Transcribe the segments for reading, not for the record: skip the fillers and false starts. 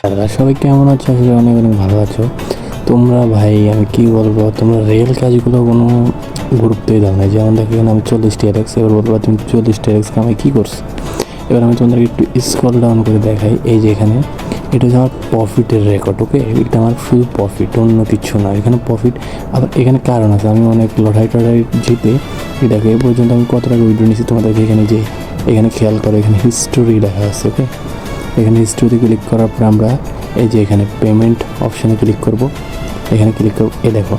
সবাই কেমন আছো? আসলে অনেক অনেক ভালো আছো তোমরা। ভাই আমি কি বলবো, তোমরা রিয়েল কাজগুলো কোনো গুরুত্বই দাও না। যেমন দেখো এখানে আমি 40 TRX, এবার বলবো তুমি 40 TRX আমি কী করছি। এবার আমি তোমাদেরকে একটু স্ক্রল ডাউন করে দেখাই। এই যে এখানে এটা হচ্ছে আমার প্রফিটের রেকর্ড, ওকে। এটা আমার শুধু প্রফিট, অন্য কিছু না। এখানে প্রফিট, আবার এখানে কারণ আছে। আমি অনেক লড়াই টড়াই জিতে দেখো এ পর্যন্ত আমি কত টাকা উইথড্র নিয়েছি তোমাদেরকে এখানে যে এখানে খেয়াল করো, এখানে হিস্টোরি লেখা আছে, ওকে। এখানে হিস্টোরিতে ক্লিক করার পর আমরা এই যে এখানে পেমেন্ট অপশানে ক্লিক করব। এখানে ক্লিক করব, এ দেখো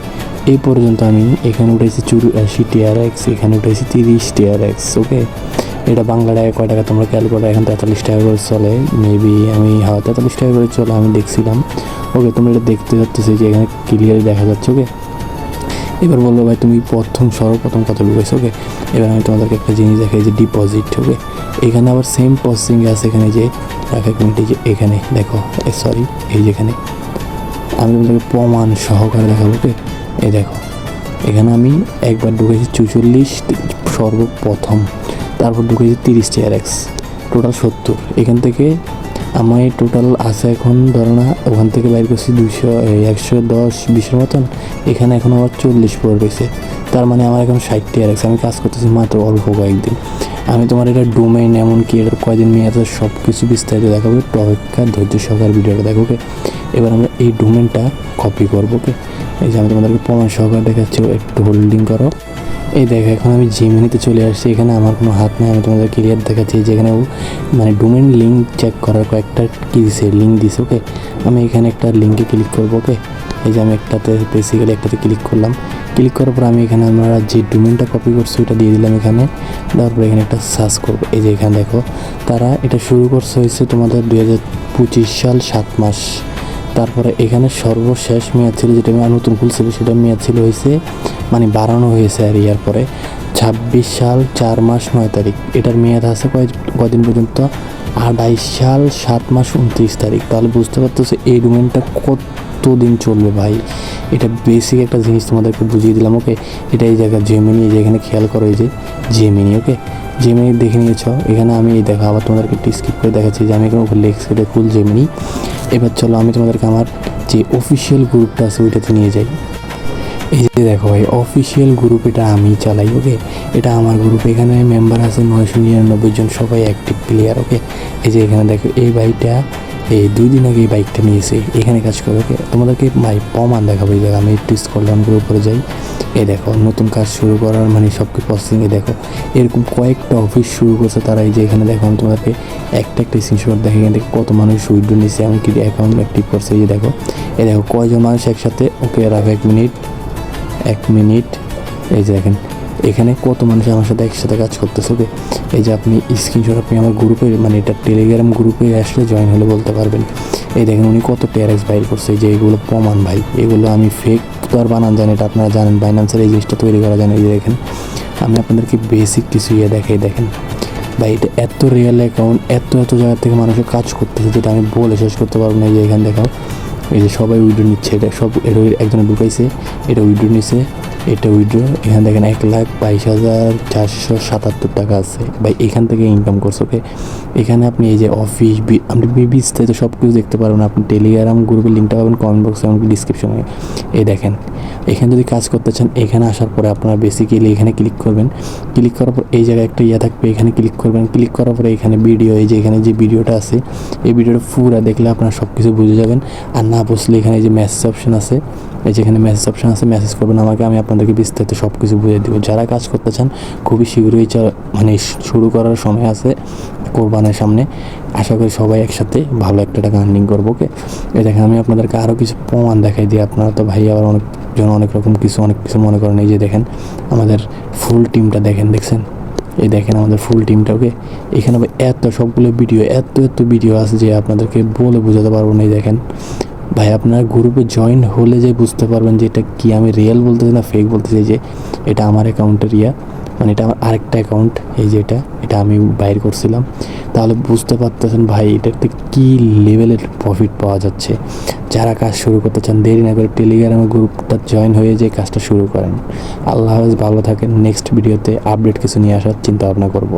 এই পর্যন্ত আমি এখানে উঠেছি 84 TRX, এখানে উঠেছি 30 TRX, ওকে। এটা বাংলা টাকা কয় টাকা তোমরা খেয়াল করো, এখন 43 টাকা করে চলে, মেবি আমি 43 টাকা করে চলে আমি দেখছিলাম, ওকে। তোমরা এটা দেখতে যাচ্ছি যে এখানে ক্লিয়ারলি দেখা যাচ্ছে, ওকে। এবার বলবো ভাই তুমি সর্বপ্রথম কত ঢুকেছো, ওকে। এবার আমি তোমাদেরকে একটা জিনিস দেখাই যে ডিপোজিট, ওকে। এখানে আবার সেম প্রসেসিং আছে, এখানে যে এক মিনিটে যে এখানে দেখো, সরি এই যেখানে আমি তোমাদেরকে প্রমাণ সহকারে দেখাবো, ওকে। এই দেখো এখানে আমি একবার ঢুকেছি 44 সর্বপ্রথম, তারপর ঢুকেছি 30 TRX, টোটাল 70। এখান থেকে আমার টোটাল আছে এখন ধরো না, ওখান থেকে বাইর করছি 200 110-20 মতন। এখানে এখন আবার 40 পড়ে রয়েছে, তার মানে আমার এখন 60 TRX। আমি কাজ করতেছি মাত্র অল্প কয়েকদিন। আমি তোমার এটা ডোমেইন এমনকি এটার কয়দিন মেয়ে আছে সব কিছু বিস্তারিত দেখাবো, একটু অপেক্ষা ধৈর্য সহকারে ভিডিওটা দেখো, ওকে। এবার আমরা এই ডোমেইনটা কপি করবো, ওকে। এই যে আমি তোমাদেরকে প্রমাণ সহকারে দেখাচ্ছি, একটু হোল্ডিং করো। এই দেখো এখন আমি জিমিনিতে চলে আসছি, এখানে আমার কোনো হাত নেই, আমি তোমাদের ক্লিয়ার দেখাচ্ছি। যেখানেও মানে ডোমেন লিঙ্ক চেক করার কয়েকটা কী দিছে, লিঙ্ক দিছে, ওকে। আমি এখানে একটা লিঙ্কে ক্লিক করবো, ওকে। এই যে আমি বেসিক্যালি একটাতে ক্লিক করলাম। ক্লিক করার পর আমি এখানে আমরা যে ডোমেনটা কপি করছি ওটা দিয়ে দিলাম এখানে। তারপরে এখানে একটা সার্চ করবো। এই যে এখানে দেখো তারা এটা শুরু করছে হয়েছে তোমাদের 2025 সাল 7 মাস। তারপরে এখানে সর্বশেষ মেয়াদ ছিল, যেটা আমি নতুন খুলছিল সেটা মেয়াদ ছিল হয়েছে মানে বাড়ানো হয়েছে আর ইয়ার পরে 26 সাল 4 মাস 9 তারিখ। এটার মেয়াদ আছে কয়দিন পর্যন্ত, 28 সাল 7 মাস 29 তারিখ। তাহলে বুঝতে পারতেছে এই ডোমেনটা কতদিন চলবে ভাই। এটা বেসিক একটা জিনিস তোমাদেরকে বুঝিয়ে দিলাম, ওকে। এটা এই জায়গায় জেমিনি, যেখানে খেয়াল করো এই যে জেমিনি, ওকে। জেমিনি দেখে নিয়েছ। এখানে আমি এই দেখো আবার তোমাদেরকে একটু স্কিপ করে দেখাচ্ছি যে আমি এখানে উপর লিখছি এটা ফুল জেমিনি। এবার চলো আমি তোমাদেরকে আমার যে অফিসিয়াল গ্রুপটা আছে ওইটাতে নিয়ে যাই। এই যে দেখো ভাই অফিসিয়াল গ্রুপ এটা আমি চালাই, ওকে। এটা আমার গ্রুপ, এখানে মেম্বার আছে 999 জন, সবাই অ্যাক্টিভ প্লেয়ার, ওকে। এই যে এখানে দেখো এই বাইকটা এই 2 দিন আগে এই বাইকটা নিয়েছে, এখানে কাজ করে, ওকে। তোমাদেরকে ভাই প্রমাণ দেখাবো। এই জায়গায় আমি একটু স্ক্রল ডাউন করে উপরে যাই। এই দেখো নতুন কাজ শুরু করার মানে সব কিছু প্রসেসিংয়ে দেখো এরকম কয়েকটা অফিস শুরু করছে তারা। এই যে এখানে দেখো আমি তোমাদেরকে একটা স্ক্রিনশট দেখে এখান থেকে কত মানুষ উইথড্র নিচ্ছে, এমনকি অ্যাকাউন্ট অ্যাক্টিভ করছে। এই যে দেখো এই দেখো কয়জন মানুষ একসাথে, ওকে। রাখো এক মিনিট। এই যে দেখেন এখানে কত মানুষ আমার সাথে একসাথে কাজ করতেছে, ওকে। এই যে আপনি স্ক্রিনশট আপনি আমার গ্রুপে মানে এটা টেলিগ্রাম গ্রুপে আসলে জয়েন হলে বলতে পারবেন। এই দেখেন উনি কত TRX বাইর করছে। এই যে এগুলো প্রমাণ ভাই, এগুলো আমি ফেক তো আর বানান জানি, এটা আপনারা জানেন বাইন্যান্সের এই জিনিসটা তৈরি করা জানেন। এই যে দেখেন আমি আপনাদেরকে বেসিক কিছু দেখাই, দেখেন ভাই এটা এত রিয়েল অ্যাকাউন্ট, এত জায়গা থেকে মানুষের কাজ করতেছে যেটা আমি বলে শেষ করতে পারবো না। এই যে এখানে দেখাও এই যে সবাই উইড্রো নিচ্ছে, এটা সব এটা একজনে ঢুকাইছে, এটা উইড্রো নিচ্ছে, এটা উইড্রো। এখানে দেখেন 1,22,477 টাকা আছে ভাই, এখান থেকে ইনকাম করছে, ওকে। এখানে আপনি এই যে অফিস আপনি বিস্তারিত সব কিছু দেখতে পারবেন। আপনি টেলিগ্রাম গ্রুপের লিঙ্কটা পাবেন কমেন্ট বক্সে, এমনকি ডিসক্রিপশনে। এই দেখেন এখানে যদি কাজ করতে চান এখানে আসার পরে আপনারা বেসিক্যালি এখানে ক্লিক করবেন। ক্লিক করার পর এই জায়গায় একটা থাকবে, এখানে ক্লিক করবেন। ক্লিক করার পরে এখানে ভিডিও, এই যে এখানে যে ভিডিওটা আছে এই ভিডিওটা পুরো দেখলে আপনারা সব কিছু বুঝে যাবেন। আর না বুঝলে এখানে যে মেসেজ অপশন আছে, এই যে এখানে মেসেজ অপশন আছে, মেসেজ করবেন আমাকে, আমি আপনাদেরকে বিস্তারিত সব কিছু বুঝিয়ে দেবো। যারা কাজ করতে চান খুবই শীঘ্রই মানে শুরু করার সময় আছে কোরবানের সামনে। আশা করি সবাই একসাথে ভালো একটা টাকা আর্নিং করবো, ওকে। এই দেখেন আমি আপনাদেরকে আরও কিছু প্রমাণ দেখাই দিই। আপনারা তো ভাই আবার অনেক রকম অনেক কিছু মনে করেন। এই যে দেখেন আমাদের ফুল টিমটা দেখছেন, এই দেখেন আমাদের ফুল টিমটা, ওকে। এখানে এত সবগুলো ভিডিও এত ভিডিও আছে যে আপনাদেরকে বলে বোঝাতে পারবো না। এই দেখেন ভাই আপনারা গ্রুপে জয়েন হলে যে বুঝতে পারবেন যে এটা কি আমি রিয়েল বলতেছি না ফেক বলতেছি। যে এটা আমার অ্যাকাউন্টের মানে এটা আমার আরেকটা অ্যাকাউন্ট, এই যে এটা আমি বাইর করছিলাম। তাহলে বুঝতে পারতেছেন ভাই এটাতে কী লেভেলের প্রফিট পাওয়া যাচ্ছে। যারা কাজ শুরু করতে চান দেরি না করে টেলিগ্রামের গ্রুপটা জয়েন হয়ে যে কাজটা শুরু করেন। আল্লাহ হাফেজ, ভালো থাকেন। নেক্সট ভিডিওতে আপডেট কিছু নিয়ে আসার চিন্তা ভাবনা করব।